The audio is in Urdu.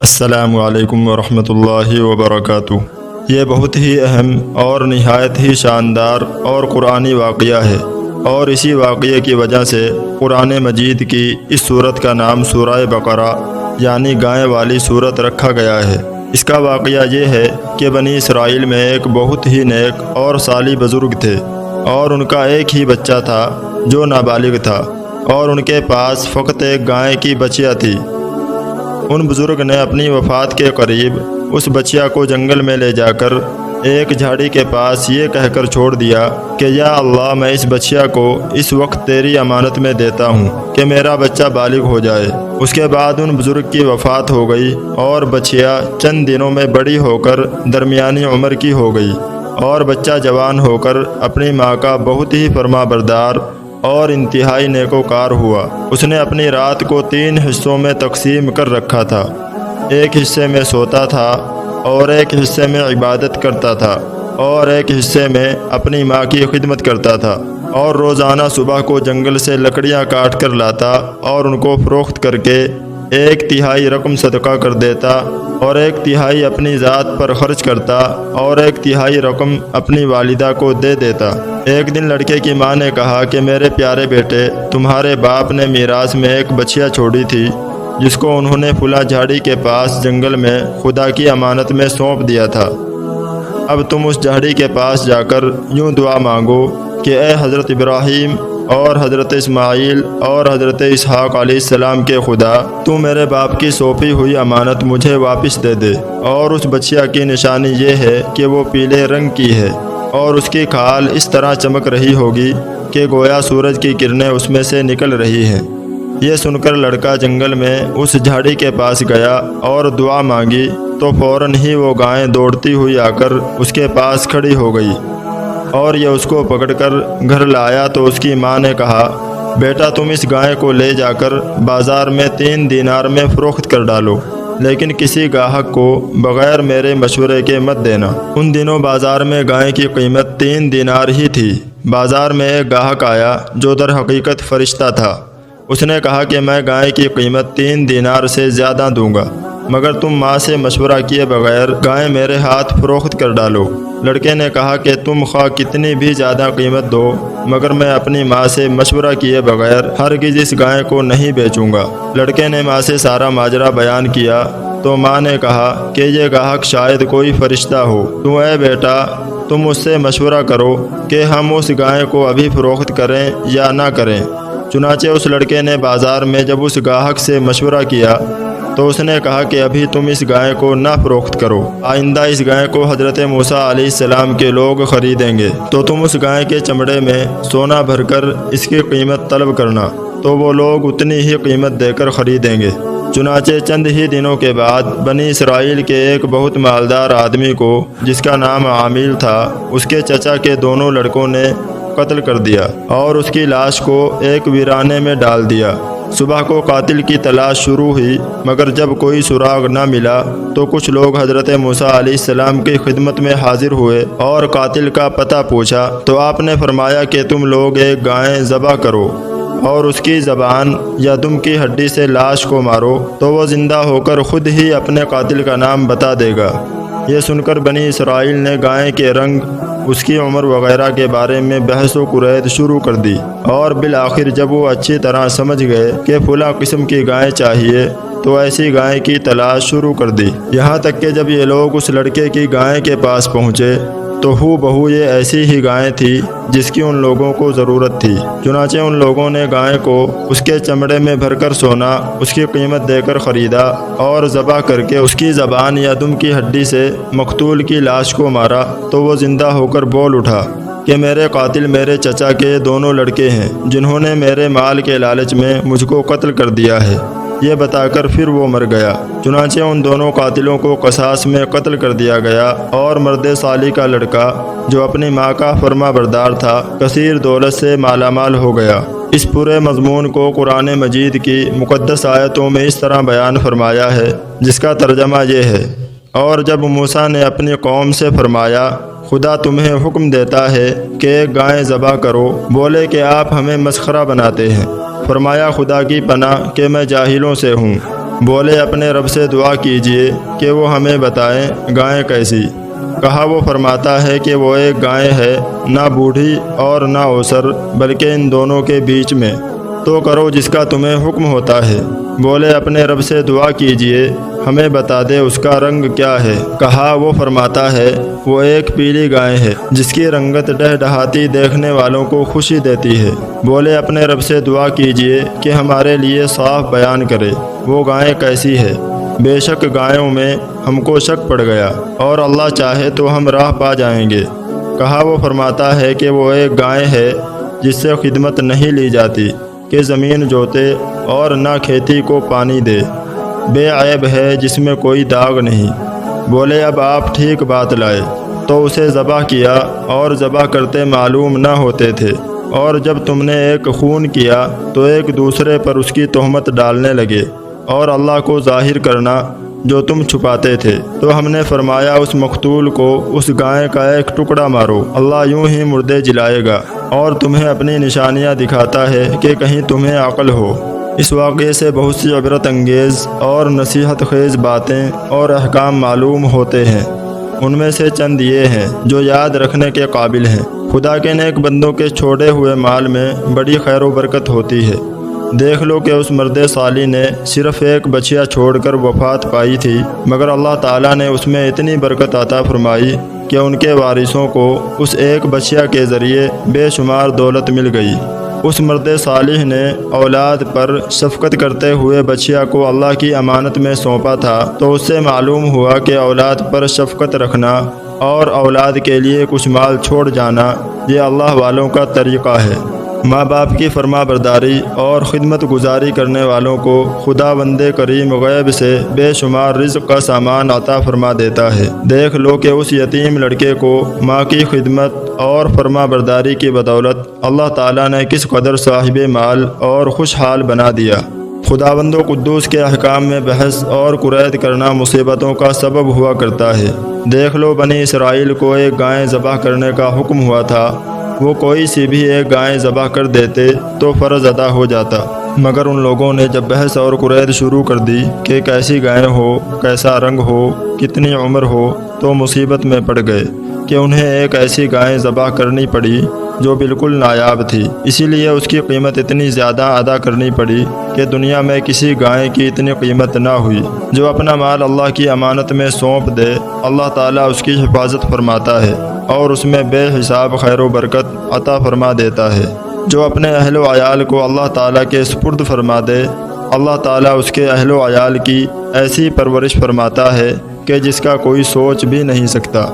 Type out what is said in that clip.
السلام علیکم ورحمۃ اللہ وبرکاتہ۔ یہ بہت ہی اہم اور نہایت ہی شاندار اور قرآنی واقعہ ہے، اور اسی واقعے کی وجہ سے قرآن مجید کی اس سورت کا نام سورہ بقرہ یعنی گائے والی سورت رکھا گیا ہے۔ اس کا واقعہ یہ ہے کہ بنی اسرائیل میں ایک بہت ہی نیک اور صالح بزرگ تھے، اور ان کا ایک ہی بچہ تھا جو نابالغ تھا، اور ان کے پاس فقط ایک گائے کی بچیا تھی۔ ان بزرگ نے اپنی وفات کے قریب اس بچیا کو جنگل میں لے جا کر ایک جھاڑی کے پاس یہ کہہ کر چھوڑ دیا کہ یا اللہ، میں اس بچیا کو اس وقت تیری امانت میں دیتا ہوں کہ میرا بچہ بالغ ہو جائے۔ اس کے بعد ان بزرگ کی وفات ہو گئی، اور بچیا چند دنوں میں بڑی ہو کر درمیانی عمر کی ہو گئی، اور بچہ جوان ہو کر اپنی ماں کا بہت ہی فرما بردار اور انتہائی نیکوکار ہوا۔ اس نے اپنی رات کو 3 حصوں میں تقسیم کر رکھا تھا۔ ایک حصے میں سوتا تھا، اور ایک حصے میں عبادت کرتا تھا، اور ایک حصے میں اپنی ماں کی خدمت کرتا تھا، اور روزانہ صبح کو جنگل سے لکڑیاں کاٹ کر لاتا اور ان کو فروخت کر کے 1/3 رقم صدقہ کر دیتا، اور 1/3 اپنی ذات پر خرچ کرتا، اور 1/3 رقم اپنی والدہ کو دے دیتا۔ ایک دن لڑکے کی ماں نے کہا کہ میرے پیارے بیٹے، تمہارے باپ نے میراث میں ایک بچیا چھوڑی تھی جس کو انہوں نے فلاں جھاڑی کے پاس جنگل میں خدا کی امانت میں سونپ دیا تھا۔ اب تم اس جھاڑی کے پاس جا کر یوں دعا مانگو کہ اے حضرت ابراہیم اور حضرت اسماعیل اور حضرت اسحاق علیہ السلام کے خدا، تو میرے باپ کی سونپی ہوئی امانت مجھے واپس دے دے۔ اور اس بچیا کی نشانی یہ ہے کہ وہ پیلے رنگ کی ہے، اور اس کی کھال اس طرح چمک رہی ہوگی کہ گویا سورج کی کرنیں اس میں سے نکل رہی ہیں۔ یہ سن کر لڑکا جنگل میں اس جھاڑی کے پاس گیا اور دعا مانگی، تو فوراً ہی وہ گائے دوڑتی ہوئی آ کر اس کے پاس کھڑی ہو گئی، اور یہ اس کو پکڑ کر گھر لایا تو اس کی ماں نے کہا، بیٹا تم اس گائے کو لے جا کر بازار میں 3 دینار میں فروخت کر ڈالو، لیکن کسی گاہک کو بغیر میرے مشورے کے مت دینا۔ ان دنوں بازار میں گائے کی قیمت 3 دینار ہی تھی۔ بازار میں ایک گاہک آیا جو در حقیقت فرشتہ تھا۔ اس نے کہا کہ میں گائے کی قیمت 3 دینار سے زیادہ دوں گا، مگر تم ماں سے مشورہ کیے بغیر گائے میرے ہاتھ فروخت کر ڈالو۔ لڑکے نے کہا کہ تم خواہ کتنی بھی زیادہ قیمت دو، مگر میں اپنی ماں سے مشورہ کیے بغیر ہرگز اس گائے کو نہیں بیچوں گا۔ لڑکے نے ماں سے سارا ماجرا بیان کیا تو ماں نے کہا کہ یہ گاہک شاید کوئی فرشتہ ہو، تو اے بیٹا تم اس سے مشورہ کرو کہ ہم اس گائے کو ابھی فروخت کریں یا نہ کریں۔ چنانچہ اس لڑکے نے بازار میں جب اس گاہک سے مشورہ کیا تو اس نے کہا کہ ابھی تم اس گائے کو نہ فروخت کرو، آئندہ اس گائے کو حضرت موسیٰ علیہ السلام کے لوگ خریدیں گے تو تم اس گائے کے چمڑے میں سونا بھر کر اس کی قیمت طلب کرنا، تو وہ لوگ اتنی ہی قیمت دے کر خریدیں گے۔ چنانچہ چند ہی دنوں کے بعد بنی اسرائیل کے ایک بہت مالدار آدمی کو جس کا نام عامل تھا، اس کے چچا کے دونوں لڑکوں نے قتل کر دیا، اور اس کی لاش کو ایک ویرانے میں ڈال دیا۔ صبح کو قاتل کی تلاش شروع ہوئی، مگر جب کوئی سراغ نہ ملا تو کچھ لوگ حضرت موسیٰ علیہ السلام کی خدمت میں حاضر ہوئے اور قاتل کا پتہ پوچھا، تو آپ نے فرمایا کہ تم لوگ ایک گائے ذبح کرو اور اس کی زبان یا دم کی ہڈی سے لاش کو مارو، تو وہ زندہ ہو کر خود ہی اپنے قاتل کا نام بتا دے گا۔ یہ سن کر بنی اسرائیل نے گائے کے رنگ، اس کی عمر وغیرہ کے بارے میں بحث و قرید شروع کر دی، اور بالآخر جب وہ اچھی طرح سمجھ گئے کہ فلاں قسم کی گائے چاہیے تو ایسی گائے کی تلاش شروع کر دی۔ یہاں تک کہ جب یہ لوگ اس لڑکے کی گائے کے پاس پہنچے تو ہو بہو یہ ایسی ہی گائے تھی جس کی ان لوگوں کو ضرورت تھی۔ چنانچہ ان لوگوں نے گائے کو اس کے چمڑے میں بھر کر سونا اس کی قیمت دے کر خریدا، اور ذبح کر کے اس کی زبان یا دم کی ہڈی سے مقتول کی لاش کو مارا، تو وہ زندہ ہو کر بول اٹھا کہ میرے قاتل میرے چچا کے دونوں لڑکے ہیں جنہوں نے میرے مال کے لالچ میں مجھ کو قتل کر دیا ہے۔ یہ بتا کر پھر وہ مر گیا۔ چنانچہ ان دونوں قاتلوں کو قصاص میں قتل کر دیا گیا، اور مرد صالح کا لڑکا جو اپنی ماں کا فرما بردار تھا کثیر دولت سے مالا مال ہو گیا۔ اس پورے مضمون کو قرآن مجید کی مقدس آیتوں میں اس طرح بیان فرمایا ہے، جس کا ترجمہ یہ ہے، اور جب موسیٰ نے اپنی قوم سے فرمایا خدا تمہیں حکم دیتا ہے کہ ایک گائے ذبح کرو، بولے کہ آپ ہمیں مسخرہ بناتے ہیں۔ فرمایا خدا کی پناہ کہ میں جاہلوں سے ہوں۔ بولے اپنے رب سے دعا کیجئے کہ وہ ہمیں بتائیں گائیں کیسی؟ کہا وہ فرماتا ہے کہ وہ ایک گائے ہے، نہ بوڑھی اور نہ اوسر، بلکہ ان دونوں کے بیچ میں، تو کرو جس کا تمہیں حکم ہوتا ہے۔ بولے اپنے رب سے دعا کیجئے ہمیں بتا دے اس کا رنگ کیا ہے؟ کہا وہ فرماتا ہے وہ ایک پیلی گائے ہے جس کی رنگت ڈہڈہاتی دیکھنے والوں کو خوشی دیتی ہے۔ بولے اپنے رب سے دعا کیجئے کہ ہمارے لیے صاف بیان کرے وہ گائے کیسی ہے، بے شک گایوں میں ہم کو شک پڑ گیا، اور اللہ چاہے تو ہم راہ پا جائیں گے۔ کہا وہ فرماتا ہے کہ وہ ایک گائے ہے جس سے خدمت نہیں لی جاتی کہ زمین جوتے اور نہ کھیتی کو پانی دے، بے عیب ہے جس میں کوئی داغ نہیں۔ بولے اب آپ ٹھیک بات لائے تو اسے ذبح کیا، اور ذبح کرتے معلوم نہ ہوتے تھے، اور جب تم نے ایک خون کیا تو ایک دوسرے پر اس کی تہمت ڈالنے لگے اور اللہ کو ظاہر کرنا جو تم چھپاتے تھے۔ تو ہم نے فرمایا اس مقتول کو اس گائے کا ایک ٹکڑا مارو، اللہ یوں ہی مردے جلائے گا اور تمہیں اپنی نشانیاں دکھاتا ہے کہ کہیں تمہیں عقل ہو۔ اس واقعے سے بہت سی عبرت انگیز اور نصیحت خیز باتیں اور احکام معلوم ہوتے ہیں۔ ان میں سے چند یہ ہیں جو یاد رکھنے کے قابل ہیں۔ خدا کے نیک بندوں کے چھوڑے ہوئے مال میں بڑی خیر و برکت ہوتی ہے۔ دیکھ لو کہ اس مرد صالح نے صرف ایک بچیا چھوڑ کر وفات پائی تھی، مگر اللہ تعالیٰ نے اس میں اتنی برکت عطا فرمائی کہ ان کے وارثوں کو اس ایک بچیا کے ذریعے بے شمار دولت مل گئی۔ اس مرد صالح نے اولاد پر شفقت کرتے ہوئے بچیا کو اللہ کی امانت میں سونپا تھا، تو اس سے معلوم ہوا کہ اولاد پر شفقت رکھنا اور اولاد کے لیے کچھ مال چھوڑ جانا یہ اللہ والوں کا طریقہ ہے۔ ماں باپ کی فرما برداری اور خدمت گزاری کرنے والوں کو خدا بند کریم غیب سے بے شمار رزق کا سامان عطا فرما دیتا ہے۔ دیکھ لو کہ اس یتیم لڑکے کو ماں کی خدمت اور فرما برداری کی بدولت اللہ تعالیٰ نے کس قدر صاحب مال اور خوشحال بنا دیا۔ خداوند و قدوس کے احکام میں بحث اور قرید کرنا مصیبتوں کا سبب ہوا کرتا ہے۔ دیکھ لو بنی اسرائیل کو ایک گائے ذبح کرنے کا حکم ہوا تھا، وہ کوئی سی بھی ایک گائے ذبح کر دیتے تو فرض ادا ہو جاتا، مگر ان لوگوں نے جب بحث اور قرید شروع کر دی کہ کیسی گائے ہو، کیسا رنگ ہو، کتنی عمر ہو، تو مصیبت میں پڑ گئے کہ انہیں ایک ایسی گائے ذبح کرنی پڑی جو بالکل نایاب تھی۔ اسی لیے اس کی قیمت اتنی زیادہ ادا کرنی پڑی کہ دنیا میں کسی گائے کی اتنی قیمت نہ ہوئی۔ جو اپنا مال اللہ کی امانت میں سونپ دے اللہ تعالیٰ اس کی حفاظت فرماتا ہے اور اس میں بے حساب خیر و برکت عطا فرما دیتا ہے۔ جو اپنے اہل و عیال کو اللہ تعالیٰ کے سپرد فرما دے اللہ تعالیٰ اس کے اہل و عیال کی ایسی پرورش فرماتا ہے کہ جس کا کوئی سوچ بھی نہیں سکتا۔